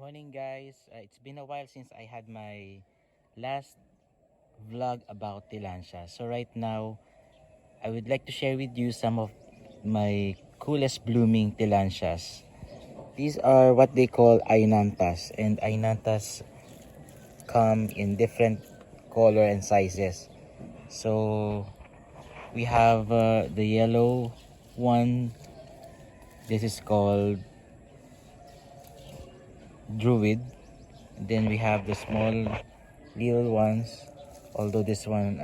morning, guys. It's been a while since I had my last vlog about Tillandsias. So right now, I would like to share with you some of my coolest blooming Tillandsias. These are what they call Ionanthas, and Ionanthas come in different color and sizes. So we have the yellow one. This is called Druid. Then we have the small little ones, although this one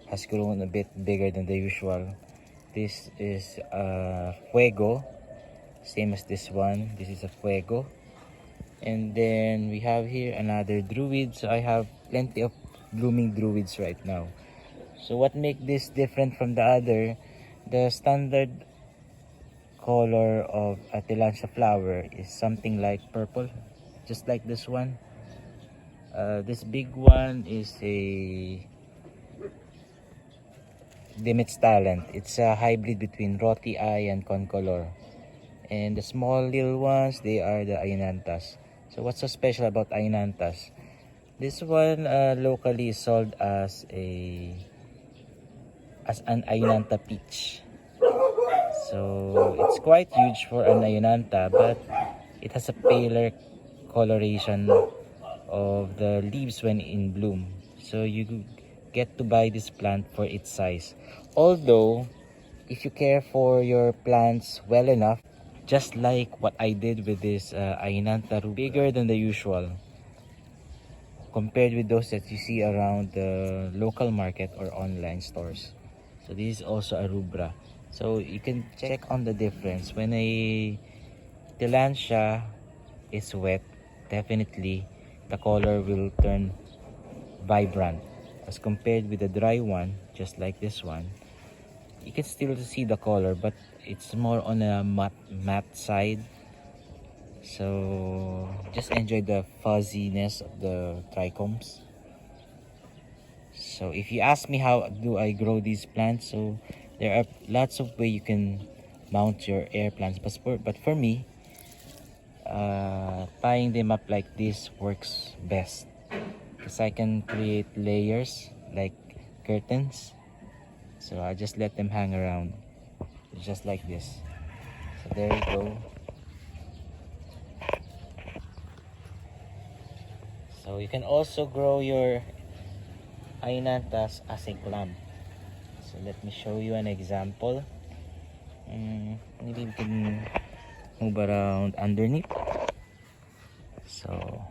has grown a bit bigger than the usual. This is Fuego, same as this one. This is a Fuego. And then we have here another Druid. So I have plenty of blooming Druids right now. So what makes this different from the other, the standard color of a Tillandsia flower is something like purple, just like this one. This big one is a Dimit's Talent. It's a hybrid between Roti Eye and Concolor. And the small little ones, they are the Ionanthas. So what's so special about Ionanthas? This one locally is sold as an Ionantha peach. So it's quite huge for an Ionantha, but it has a paler coloration of the leaves when in bloom. So you get to buy this plant for its size. Although, if you care for your plants well enough, just like what I did with this Ionantha, bigger than the usual, compared with those that you see around the local market or online stores. So this is also a rubra. So you can check on the difference. When a Tillandsia is wet, definitely the color will turn vibrant. As compared with the dry one, just like this one, you can still see the color, but it's more on a matte side. So just enjoy the fuzziness of the trichomes. So if you ask me how do I grow these plants, so there are lots of ways you can mount your air plants, but for me, tying them up like this works best, because I can create layers like curtains. So I just let them hang around just like this. So there you go. So you can also grow your Ionanthas as a clump. So let me show you an example. Maybe we can move around underneath. So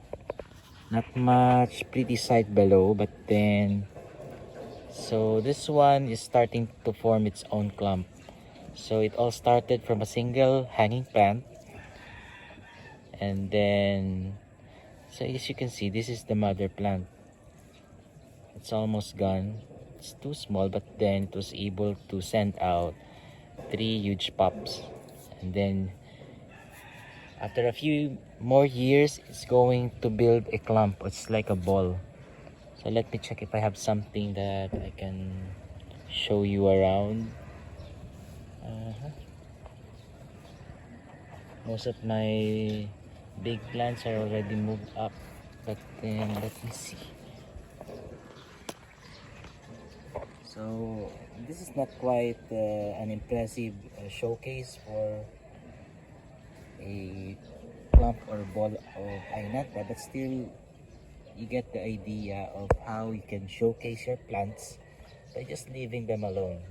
not much pretty sight below, but then so this one is starting to form its own clump. So it all started from a single hanging plant, and then so as you can see, this is the mother plant. It's almost gone. It's too small, but then it was able to send out 3 huge pops, and then after a few more years, it's going to build a clump. It's like a ball. So let me check if I have something that I can show you around. Most of my big plants are already moved up, but then let me see. So this is not quite an impressive showcase for a clump or ball of Ionantha, but still you get the idea of how you can showcase your plants by just leaving them alone.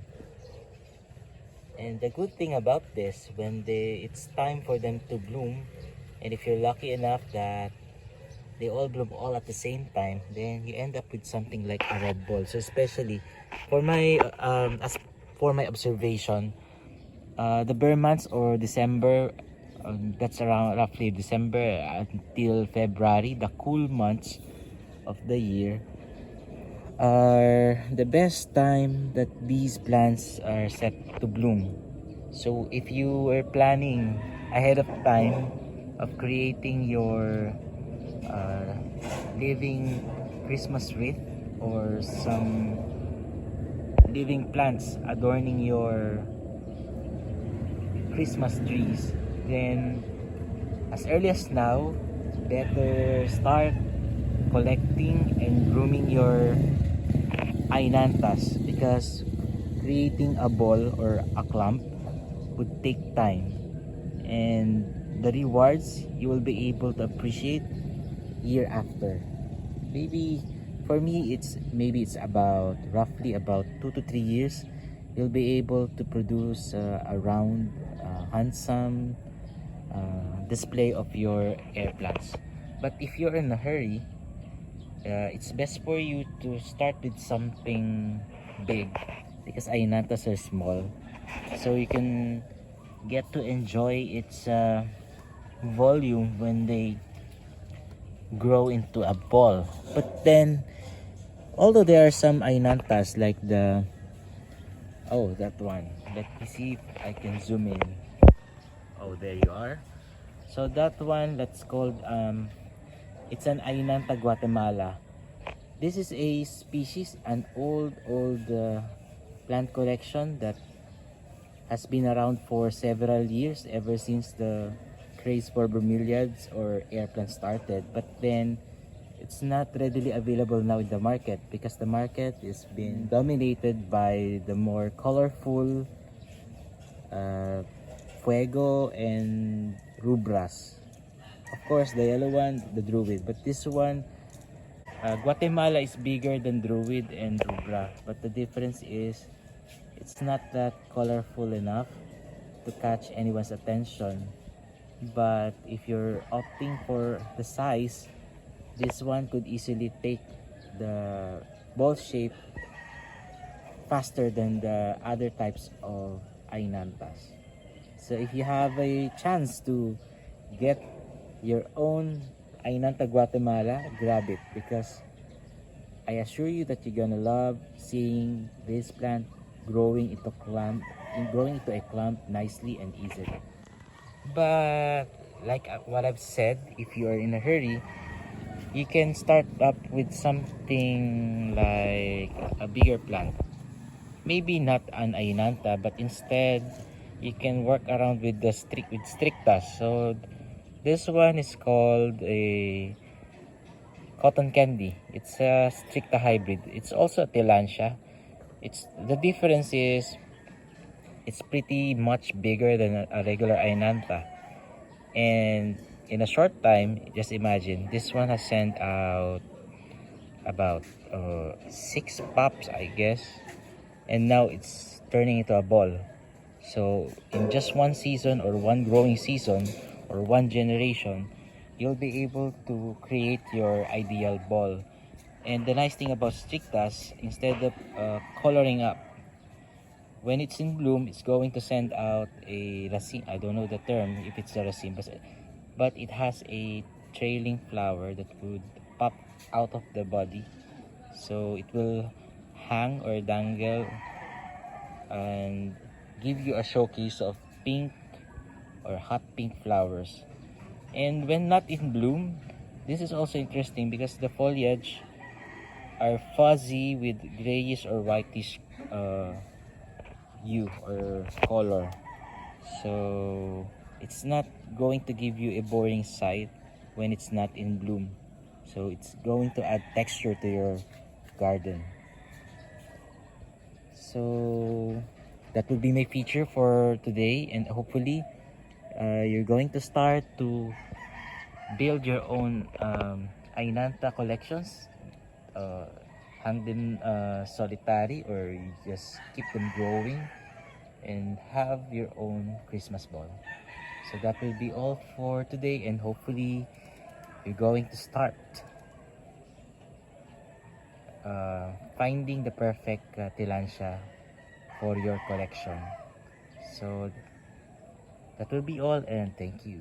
And the good thing about this, when it's time for them to bloom, and if you're lucky enough that they all bloom all at the same time, then you end up with something like a red ball. So especially for my as for my observation, the bare months or December, that's around roughly December until February, the cool months of the year, are the best time that these plants are set to bloom. So if you were planning ahead of time of creating your living Christmas wreath or some living plants adorning your Christmas trees, then as early as now, better start collecting and grooming your Ionanthas, because creating a ball or a clump would take time, and the rewards you will be able to appreciate year after. Maybe for me it's about roughly about 2 to 3 years you'll be able to produce a round handsome display of your air plants. But if you're in a hurry, it's best for you to start with something big, because Ionanthas are small, so you can get to enjoy its volume when they grow into a ball. But then, although there are some Ionanthas like the, oh, that one, let me see if I can zoom in. Oh, there you are. So that one, let's call it's an Ionantha guatemala. This is a species, an old plant collection that has been around for several years, ever since the craze for bromeliads or airplants started. But then it's not readily available now in the market, because the market is being dominated by the more colorful fuego and rubras. Of course, the yellow one, the druid, but this one, Guatemala is bigger than druid and rubra, but the difference is it's not that colorful enough to catch anyone's attention. But if you're opting for the size, this one could easily take the ball shape faster than the other types of Ionanthas. So if you have a chance to get your own Ionantha Guatemala, grab it, because I assure you that you're gonna love seeing this plant growing into a clump nicely and easily. But like what I've said, if you are in a hurry, you can start up with something like a bigger plant. Maybe not an Ionantha, but instead you can work around with the strictas. So this one is called a cotton candy. It's a stricta hybrid. It's also a Tillandsia. It's the difference is it's pretty much bigger than a regular Ionantha. And in a short time, just imagine, this one has sent out about 6 pops, I guess, and now it's turning into a ball. So in just one season, or one growing season, or one generation, you'll be able to create your ideal ball. And the nice thing about strictas, instead of coloring up, when it's in bloom, it's going to send out a raceme. I don't know the term if it's a raceme, but it has a trailing flower that would pop out of the body. So it will hang or dangle and give you a showcase of pink or hot pink flowers. And when not in bloom, this is also interesting because the foliage are fuzzy with grayish or whitish hue or color. So it's not going to give you a boring sight when it's not in bloom. So it's going to add texture to your garden. So that will be my feature for today, and hopefully you're going to start to build your own Ionantha collections, hang them solitary, or you just keep them growing and have your own Christmas ball. So that will be all for today, and hopefully you're going to start finding the perfect Tillandsia for your collection. So that will be all, and thank you.